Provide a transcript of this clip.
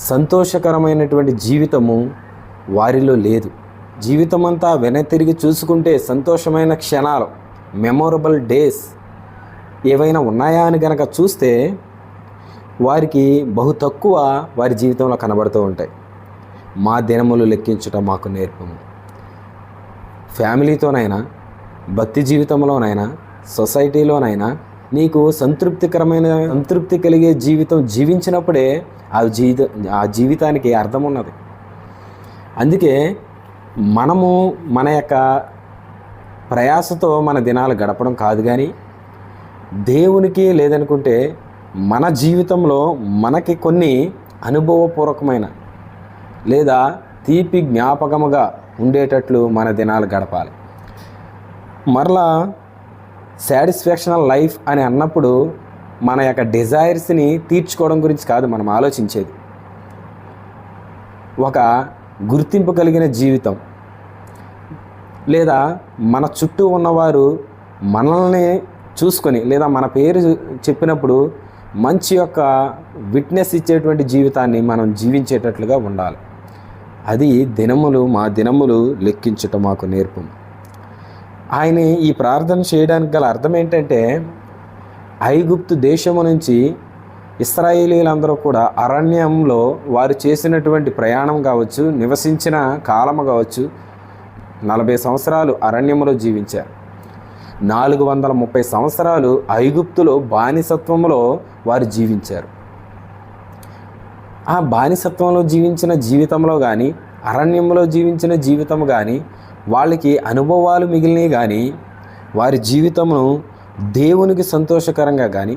సంతోషకరమైనటువంటి జీవితము వారిలో లేదు. జీవితం అంతా వెనతిరిగి చూసుకుంటే సంతోషమైన క్షణాలు, మెమొరబుల్ డేస్ ఏవైనా ఉన్నాయా అని కనుక చూస్తే వారికి బహు తక్కువ వారి జీవితంలో కనబడుతూ ఉంటాయి. మా దినములు లెక్కించుట మాకు నేర్పము. ఫ్యామిలీతోనైనా, భక్తి జీవితంలోనైనా, సొసైటీలోనైనా నీకు సంతృప్తి కలిగే జీవితం జీవించినప్పుడే ఆ జీవితానికి అర్థం ఉన్నది. అందుకే మనము మన యొక్క ప్రయాసతో మన దినాలు గడపడం కాదు, కానీ దేవునికి లేదనుకుంటే మన జీవితంలో మనకి కొన్ని అనుభవపూర్వకమైన లేదా తీపి జ్ఞాపకముగా ఉండేటట్లు మన దినాలు గడపాలి. మరలా సాటిస్ఫాక్షనల్ లైఫ్ అని అన్నప్పుడు మన యొక్క డిజైర్స్ని తీర్చుకోవడం గురించి కాదు మనం ఆలోచించేది. ఒక గుర్తింపు కలిగిన జీవితం, లేదా మన చుట్టూ ఉన్నవారు మనల్ని చూసుకొని లేదా మన పేరు చెప్పినప్పుడు మంచి యొక్క విట్నెస్ ఇచ్చేటువంటి జీవితాన్ని మనం జీవించేటట్లుగా ఉండాలి. అది మా దినములు లెక్కించుట మాకు నేర్పు. ఆయన ఈ ప్రార్థన చేయడానికి గల అర్థం ఏంటంటే, ఐగుప్తు దేశము నుంచి ఇశ్రాయేలీలందరూ కూడా అరణ్యంలో వారు చేసినటువంటి ప్రయాణం కావచ్చు, నివసించిన కాలము కావచ్చు, 40 సంవత్సరాలు అరణ్యంలో జీవించారు. 430 సంవత్సరాలు ఐగుప్తులో బానిసత్వంలో వారు జీవించారు. ఆ బానిసత్వంలో జీవించిన జీవితంలో కానీ, అరణ్యంలో జీవించిన జీవితం కానీ వాళ్ళకి అనుభవాలు మిగిలినవి, కానీ వారి జీవితమును దేవునికి సంతోషకరంగా కానీ